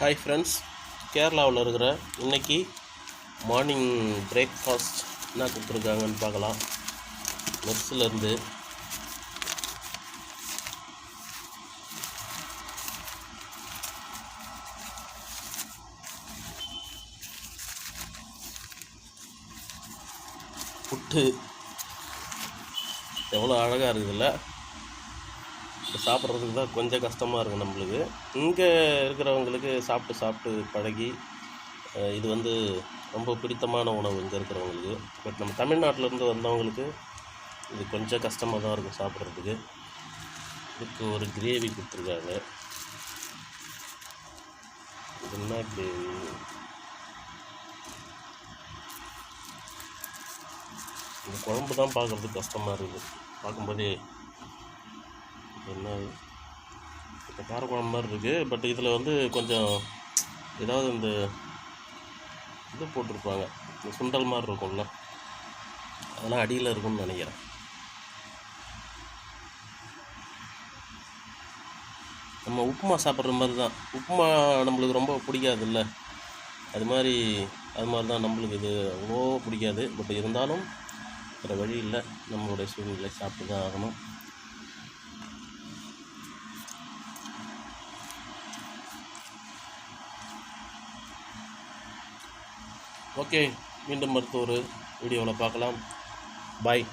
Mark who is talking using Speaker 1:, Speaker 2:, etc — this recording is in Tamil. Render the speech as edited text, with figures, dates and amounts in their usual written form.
Speaker 1: ஹாய் ஃப்ரெண்ட்ஸ், கேரளாவில் இருக்கிற இன்றைக்கி மார்னிங் பிரேக்ஃபாஸ்ட் என்ன கொடுத்துருக்காங்கன்னு பார்க்கலாம். மெஸ்ஸிலேருந்து புட்டு எவ்வளோ அழகாக இருக்குதுல்ல. இப்போ சாப்பிட்றதுக்கு தான் கொஞ்சம் கஷ்டமாக இருக்குது நம்மளுக்கு. இங்கே இருக்கிறவங்களுக்கு சாப்பிட்டு பழகி இது வந்து ரொம்ப பிடித்தமான உணவு இங்கே இருக்கிறவங்களுக்கு. பட் நம்ம தமிழ்நாட்டிலேருந்து வந்தவங்களுக்கு இது கொஞ்சம் கஷ்டமாக தான் இருக்கும் சாப்பிட்றதுக்கு. இதுக்கு ஒரு கிரேவி கொடுத்துருக்காங்க. இது என்ன கிரேவி? இந்த குழம்பு தான் பார்க்குறதுக்கு கஷ்டமாக இருக்குது. பார்க்கும்போதே என்ன இப்போ காரக்குழம்பு மாதிரி இருக்குது. பட் இதில் வந்து கொஞ்சம் ஏதாவது இந்த இது போட்டிருப்பாங்க, இந்த சுண்டல் மாதிரி இருக்கும்ல, அதெல்லாம் அடியில் இருக்கும்னு நினைக்கிறேன். நம்ம உப்புமா சாப்பிட்ற மாதிரி தான். உப்புமா நம்மளுக்கு ரொம்ப பிடிக்காதுல்ல, அது மாதிரி தான் நம்மளுக்கு இது அவ்வளோ பிடிக்காது. பட் இருந்தாலும் வேறு வழி இல்லை, நம்மளுடைய சூழ்நிலை சாப்பிட்டு தான் ஆகணும். ஓகே, மீண்டும் அடுத்த ஒரு வீடியோவில் பார்க்கலாம். பாய்.